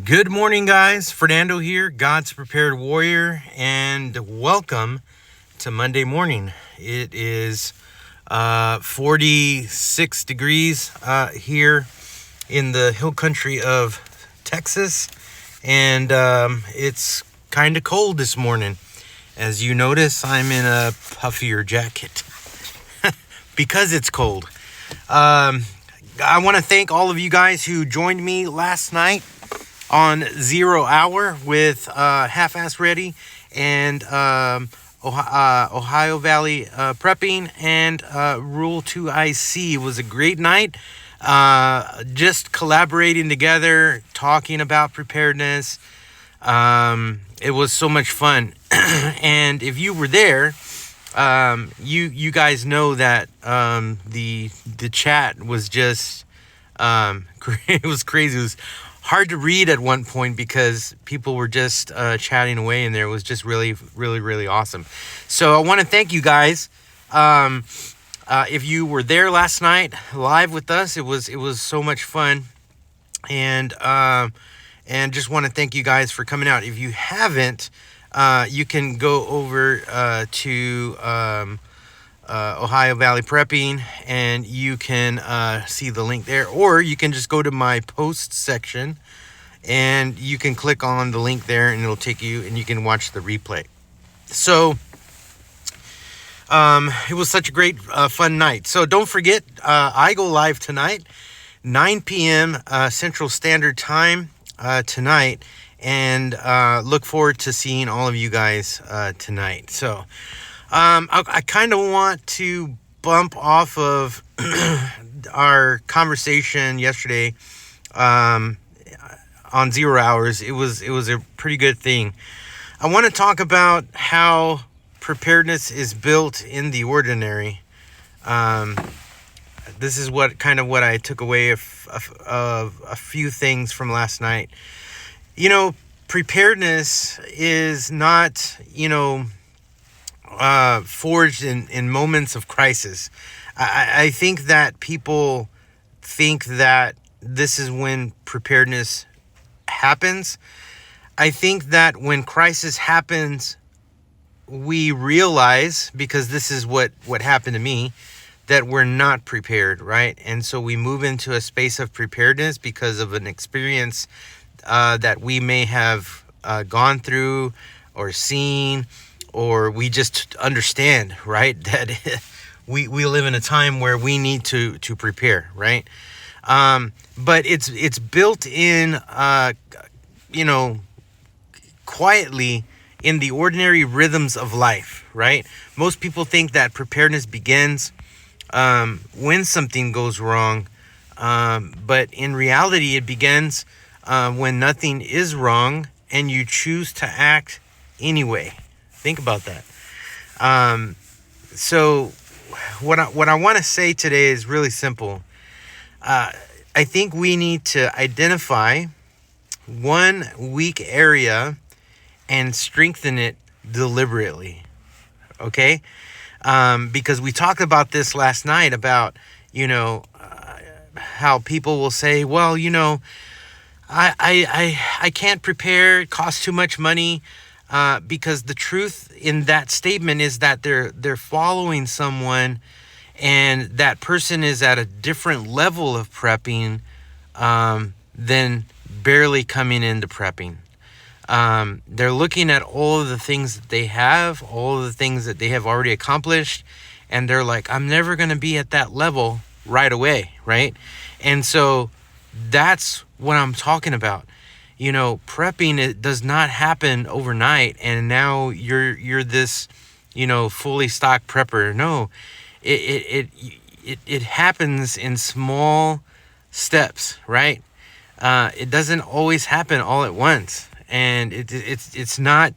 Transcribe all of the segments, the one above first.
Good morning, guys. Fernando here, God's Prepared Warrior, and welcome to Monday morning. It is 46 degrees here in the hill country of Texas, and it's kind of cold this morning. As you notice, I'm in a puffier jacket because it's cold. I want to thank all of you guys who joined me last night on 0 Hour with Half-Ass Ready and Ohio Valley Prepping and Rule 2 IC. It was a great night. Just collaborating together, talking about preparedness. It was so much fun. And if you were there, you guys know that the chat was just it was crazy. It was hard to read at one point because people were just chatting away in there. It was just really, really, really awesome. So I want to thank you guys. If you were there last night live with us, it was so much fun, and just want to thank you guys for coming out. If you haven't, you can go over to Ohio Valley Prepping, and you can see the link there, or you can just go to my post section and you can click on the link there and it'll take you and you can watch the replay. So it was such a great fun night. So don't forget, I go live tonight 9 p.m. Central Standard Time tonight, and look forward to seeing all of you guys tonight. So I kind of want to bump off of our conversation yesterday on 0 Hours. It was a pretty good thing. I want to talk about how preparedness is built in the ordinary. This is what I took away of a few things from last night. Preparedness is not, forged in moments of crisis. I think that people think that this is when preparedness happens. I think that when crisis happens, we realize, because this is what happened to me, that we're not prepared, right? And so we move into a space of preparedness because of an experience that we may have gone through or seen, or we just understand, right, that we live in a time where we need to prepare, right? But it's built in, quietly in the ordinary rhythms of life, right? Most people think that preparedness begins when something goes wrong, but in reality, it begins when nothing is wrong and you choose to act anyway. Think about that. So what I want to say today is really simple. I think we need to identify one weak area and strengthen it deliberately. Okay? Because we talked about this last night about, how people will say, well, I can't prepare. It costs too much money. Because the truth in that statement is that they're following someone, and that person is at a different level of prepping than barely coming into prepping. They're looking at all of the things that they have, all of the things that they have already accomplished, and they're like, I'm never going to be at that level right away, right? And so that's what I'm talking about. Prepping, it does not happen overnight and now you're this, fully stocked prepper. No, it happens in small steps, right? It doesn't always happen all at once, and it's not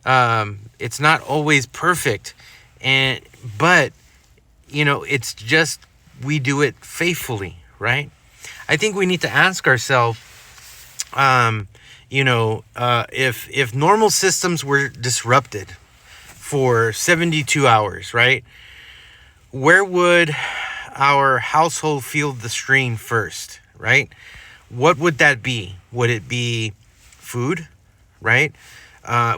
always perfect, but it's just, we do it faithfully, right? I think we need to ask ourselves, if normal systems were disrupted for 72 hours, right? Where would our household feel the strain first, right? What would that be? Would it be food, right?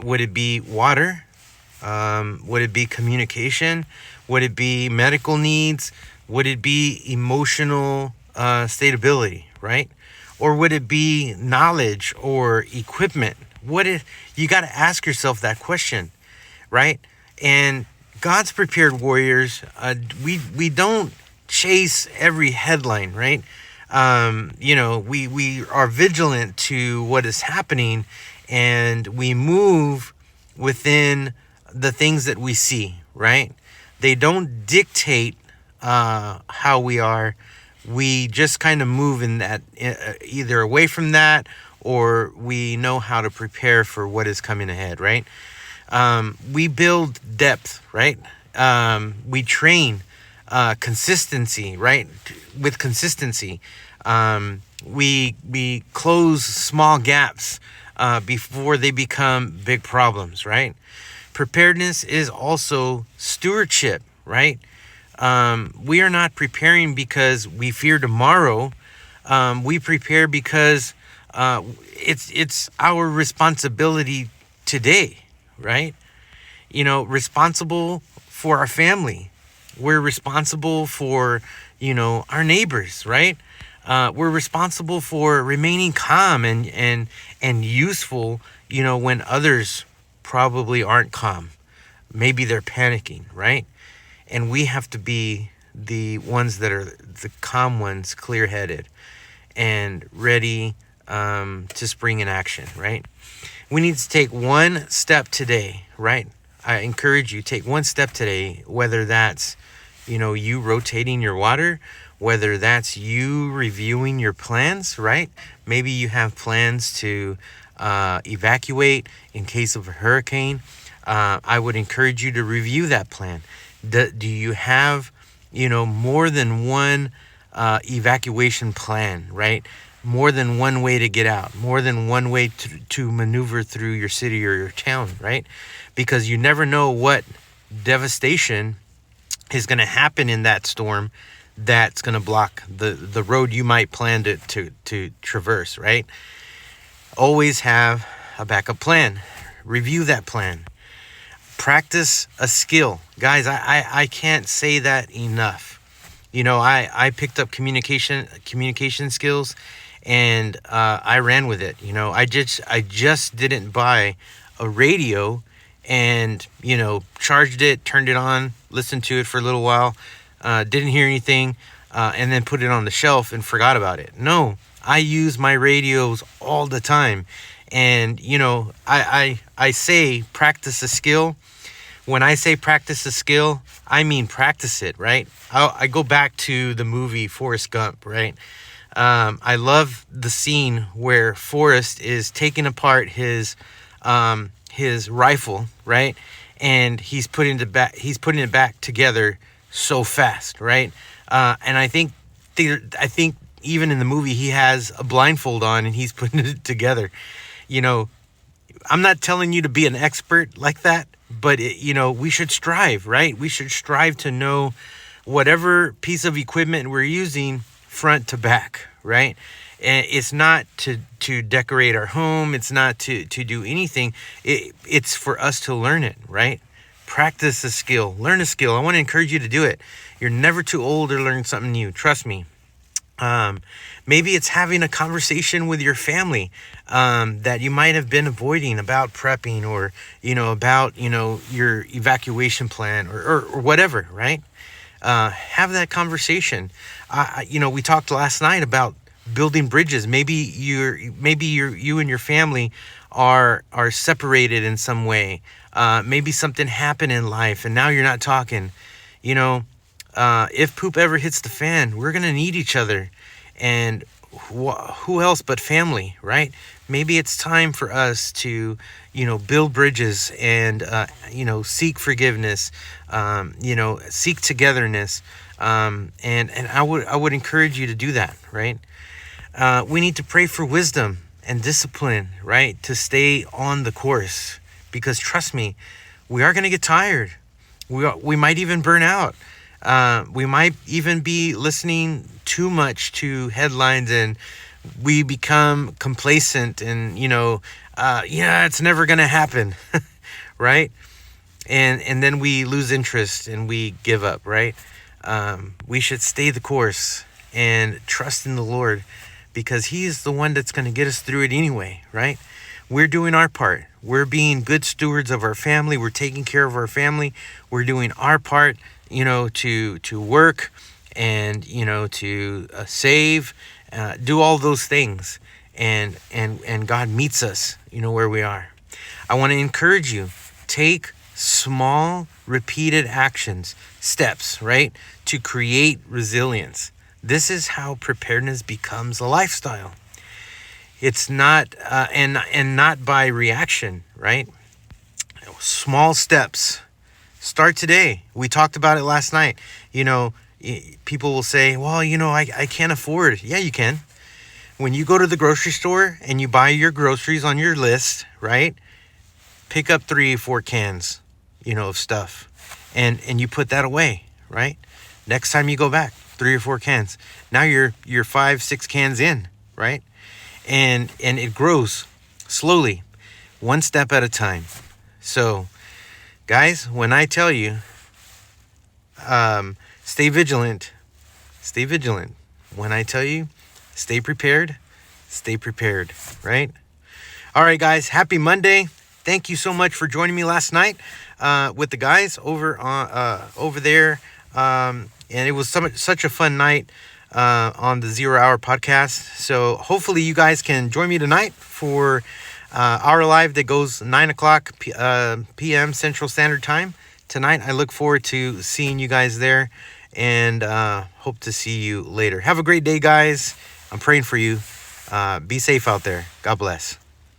Would it be water? Would it be communication? Would it be medical needs? Would it be emotional stability, right? Or would it be knowledge or equipment? You got to ask yourself that question, right? And God's prepared warriors, we don't chase every headline, right? We are vigilant to what is happening, and we move within the things that we see, right? They don't dictate how we are. We just kind of move in that, either away from that, or we know how to prepare for what is coming ahead, right? We build depth, right? We train consistency, right? With consistency, we close small gaps before they become big problems, right? Preparedness is also stewardship, right? We are not preparing because we fear tomorrow. We prepare because it's our responsibility today, right? Responsible for our family. We're responsible for, our neighbors, right? We're responsible for remaining calm and useful, when others probably aren't calm. Maybe they're panicking, right? And we have to be the ones that are the calm ones, clear-headed and ready to spring in action, right? We need to take one step today, right? I encourage you, take one step today, whether that's, you rotating your water, whether that's you reviewing your plans, right? Maybe you have plans to evacuate in case of a hurricane. I would encourage you to review that plan. Do you have, more than one evacuation plan, right? More than one way to get out, more than one way to maneuver through your city or your town, right? Because you never know what devastation is going to happen in that storm that's going to block the road you might plan to traverse, right? Always have a backup plan. Review that plan. Practice a skill. Guys, I can't say that enough. I picked up communication skills, and I ran with it. I just didn't buy a radio and, charged it, turned it on, listened to it for a little while, didn't hear anything, and then put it on the shelf and forgot about it. No, I use my radios all the time. And, I say practice a skill. When I say practice a skill, I mean practice it, right? I go back to the movie Forrest Gump, right? I love the scene where Forrest is taking apart his rifle, right? And he's putting it back together so fast, right? And I think even in the movie he has a blindfold on and he's putting it together. I'm not telling you to be an expert like that, but we should strive, right? We should strive to know whatever piece of equipment we're using front to back, right? And it's not to decorate our home. It's not to do anything. It's for us to learn it, right? Practice a skill, learn a skill. I want to encourage you to do it. You're never too old to learn something new. Trust me. Maybe it's having a conversation with your family that you might have been avoiding about prepping, or about your evacuation plan, or whatever, right? Have that conversation. We talked last night about building bridges. Maybe you and your family are separated in some way. Maybe something happened in life and now you're not talking. If poop ever hits the fan, we're gonna need each other. And who else but family, right? Maybe it's time for us to, build bridges and, seek forgiveness, seek togetherness. And I would encourage you to do that, right? We need to pray for wisdom and discipline, right? To stay on the course, because trust me, we are going to get tired. We might even burn out. We might even be listening too much to headlines, and we become complacent and, yeah, it's never going to happen, right? And then we lose interest and we give up, right? We should stay the course and trust in the Lord, because He is the one that's going to get us through it anyway, right? We're doing our part. We're being good stewards of our family. We're taking care of our family. We're doing our part, to work and, to save, do all those things. And God meets us, where we are. I want to encourage you, take small, repeated actions, steps, right, to create resilience. This is how preparedness becomes a lifestyle. It's not, and not by reaction, right? Small steps. Start today. We talked about it last night. People will say, well, I can't afford. Yeah, you can. When you go to the grocery store and you buy your groceries on your list, right? Pick up 3 or 4 cans, of stuff, and you put that away, right? Next time you go back, 3 or 4 cans. Now you're 5-6 cans in, right? And it grows slowly, one step at a time. So, guys, when I tell you, stay vigilant. Stay vigilant. When I tell you, stay prepared, right? All right, guys, happy Monday. Thank you so much for joining me last night with the guys over there. And it was such a fun night on the 0 Hour podcast. So hopefully you guys can join me tonight for our live that goes 9 o'clock p.m. Central Standard Time. Tonight, I look forward to seeing you guys there, and hope to see you later. Have a great day, guys. I'm praying for you. Be safe out there. God bless.